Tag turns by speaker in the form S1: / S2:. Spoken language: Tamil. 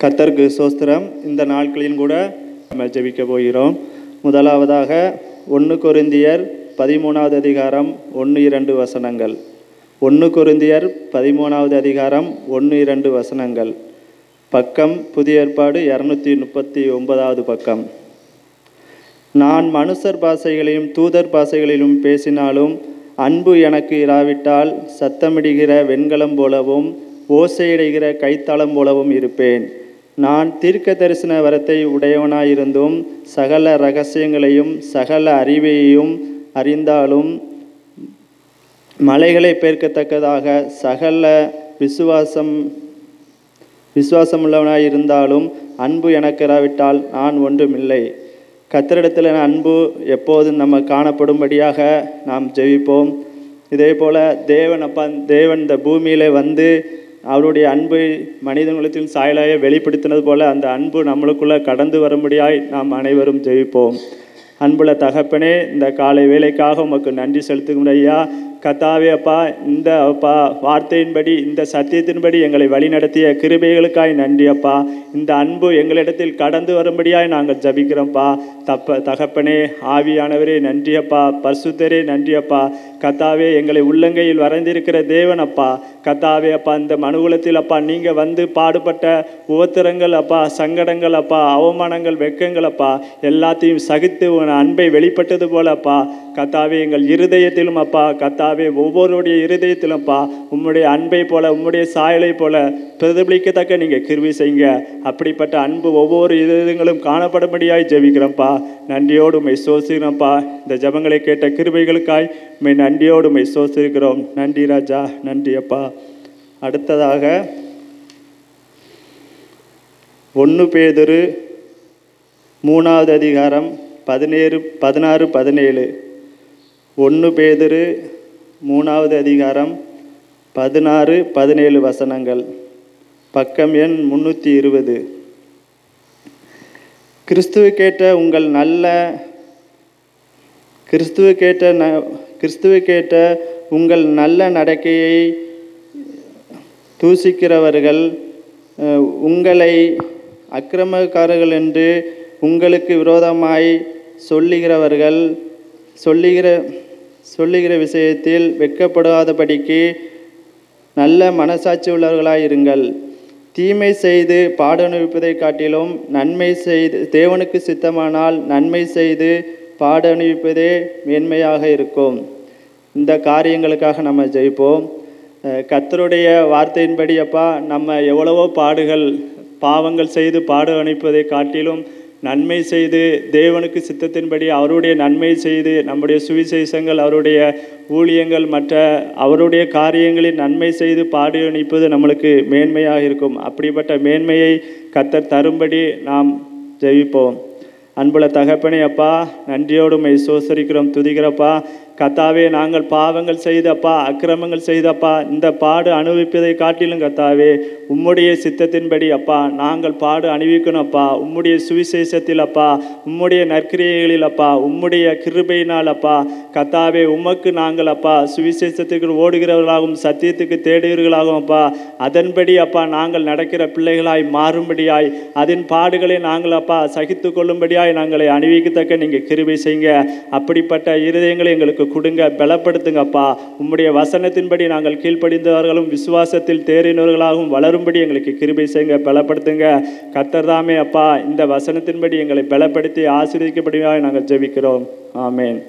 S1: கர்த்தருக்கு ஸ்தோத்திரம். இந்த நாட்களில் கூட நம்ம ஜெபிக்க போகிறோம். முதலாவதாக 1 கொரிந்தியர் 13வது அதிகாரம் 1-2 வசனங்கள். 1 கொரிந்தியர் 13வது அதிகாரம் 1-2 வசனங்கள். பக்கம் புதிய ஏற்பாடு 239வது பக்கம். நான் மனுஷர் பாஷைகளையும் தூதர் பாஷைகளிலும் பேசினாலும் அன்பு எனக்கு இராவிட்டால் சத்தமிடுகிற வெண்கலம் போலவும் ஓசையிடுகிற கைத்தாளம் போலவும் இருப்பேன். நான் தீர்க்க தரிசன வரத்தை உடையவனாயிருந்தும் சகல இரகசியங்களையும் சகல அறிவையையும் அறிந்தாலும் மலைகளை பெயர்க்கத்தக்கதாக சகல விசுவாசமுள்ளவனாயிருந்தாலும் அன்பு எனக்கு இராவிட்டால் நான் ஒன்றுமில்லை. கர்த்தரிடத்தில் அன்பு எப்போதும் நம்ம காணப்படும்படியாக நாம் ஜெபிப்போம். இதே போல் தேவன் இந்த பூமியில் வந்து அவருடைய அன்பை மனிதகுலத்தின் சாயலாக வெளிப்படுத்தினது போல அந்த அன்பு நம்மளுக்குள்ளே கடந்து வரும்படியாய் நாம் அனைவரும் ஜெபிப்போம். அன்புள்ள தகப்பனே, இந்த காலை வேலைக்காக உமக்கு நன்றி செலுத்துகிறோம் ஐயா. கர்த்தாவே அப்பா, இந்த அப்பா வார்த்தையின்படி இந்த சத்தியத்தின்படி எங்களை வழிநடத்திய கிருபைகளுக்காய் நன்றி அப்பா. இந்த அன்பு எங்களிடத்தில் கடந்து வரும்படியாய் நாங்கள் ஜபிக்கிறோம்ப்பா. தகப்பனே, ஆவியானவரே நன்றி அப்பா. பரிசுத்தரே நன்றி அப்பா. கர்த்தாவே, எங்களை உள்ளங்கையில் வரைந்திருக்கிற தேவன் அப்பா. கர்த்தாவே அப்பா, இந்த மனுகுலத்தில் அப்பா நீங்கள் வந்து பாடுபட்ட உபத்திரங்கள் அப்பா, சங்கடங்கள் அப்பா, அவமானங்கள், வெட்கங்கள் அப்பா எல்லாத்தையும் சகித்து உன் அன்பை வெளிப்பட்டது போல அப்பா. கர்த்தாவே, எங்கள் இருதயத்திலும் அப்பா, கர்த்தாவே ஒவ்வொருடைய இருதயத்திலும் அப்பா உம்முடைய அன்பை போல உம்முடைய சாயலை போல பிரதிபலிக்கத்தக்க நீங்கள் கிருபை செய்யுங்க. அப்படிப்பட்ட அன்பு ஒவ்வொரு இதயங்களும் காணப்படும்படியாய் ஜெபிக்கிறோம்ப்பா. நன்றியோடு உம்மை ஸ்தோத்திரிக்கிறோம்ப்பா. இந்த ஜெபங்களை கேட்ட கிருபைகளுக்காய் உம்மை நன்றியோடு உம்மை ஸ்தோத்திரிக்கிறோம். நன்றி ராஜா, நன்றி அப்பா. அடுத்ததாக 1 பேதுரு 3வது அதிகாரம் 16-17. 1 பேதுரு 3வது அதிகாரம் 16-17 வசனங்கள். பக்கம் எண் 320. கிறிஸ்துவுக்கேற்ற உங்கள் நல்ல நடக்கையை தூசிக்கிறவர்கள் உங்களை அக்கிரமக்காரர்கள் என்று உங்களுக்கு விரோதமாய் சொல்லுகிற விஷயத்தில் வெட்கப்படாதபடிக்கு நல்ல மனசாட்சி உள்ளவர்களாயிருங்கள். தீமை செய்து பாடனுவிப்பதை காட்டிலும் நன்மை செய்து தேவனுக்கு சித்தமானால் நன்மை செய்து பாடனுவிப்பதே மேன்மையாக இருக்கும். இந்த காரியங்களுக்காக நம்ம ஜெயிப்போம். கர்த்தருடைய வார்த்தையின்படி அப்பா, நம்ம எவ்வளவோ பாவங்கள் செய்து பாடு அனுப்பதை காட்டிலும் நன்மை செய்து தேவனுக்கு சித்தத்தின்படி அவருடைய நன்மை செய்து நம்முடைய சுவிசேஷங்கள், அவருடைய ஊழியங்கள், மற்ற அவருடைய காரியங்களில் நன்மை செய்து பாடு அனுப்பது நம்மளுக்கு மேன்மையாக இருக்கும். அப்படிப்பட்ட மேன்மையை கர்த்தர் தரும்படி நாம் ஜெபிப்போம். அன்புள்ள தகப்பனே அப்பா, நன்றியோடு உம்மை ஸ்தோத்திரிக்கிறோம், துதிக்கிறப்பா. கர்த்தாவே, நாங்கள் பாவங்கள் செய்தப்பா, அக்கிரமங்கள் செய்தப்பா, இந்த பாடு அனுபவிப்பதை காட்டிலும் கர்த்தாவே உம்முடைய சித்தத்தின்படி அப்பா நாங்கள் பாடு அனுபவிக்கணும் அப்பா. உம்முடைய சுவிசேஷத்தில் அப்பா, உம்முடைய நற்கிரியைகளில் அப்பா, உம்முடைய கிருபையினால் அப்பா கர்த்தாவே உமக்கு நாங்கள் அப்பா சுவிசேஷத்துக்கு ஓடுகிறவர்களாகவும் சத்தியத்துக்கு தேடுகிறவர்களாகவும் அப்பா அதன்படி அப்பா நாங்கள் நடக்கிற பிள்ளைகளாய் மாறும்படியாய் அதன் பாடுகளை நாங்கள் அப்பா சகித்து கொள்ளும்படியாய் நாங்களை அணிவிக்கத்தக்க நீங்கள் கிருபை செய்யுங்க. அப்படிப்பட்ட இருதயங்களை எங்களுக்கு கொடுங்க, பலப்படுத்துங்கப்பா. உம்முடைய வசனத்தின்படி நாங்கள் கீழ்ப்படிந்தவர்களும் விசுவாசத்தில் தேறினவர்களாகவும் வளரும்படி எங்களுக்கு கிருபை செய்யுங்க, பலப்படுத்துங்க. கர்த்தர் தாமே அப்பா இந்த வசனத்தின்படி எங்களை பலப்படுத்தி ஆசீர்வதிக்கப்படியாக நாங்கள் ஜெபிக்கிறோம். ஆமேன்.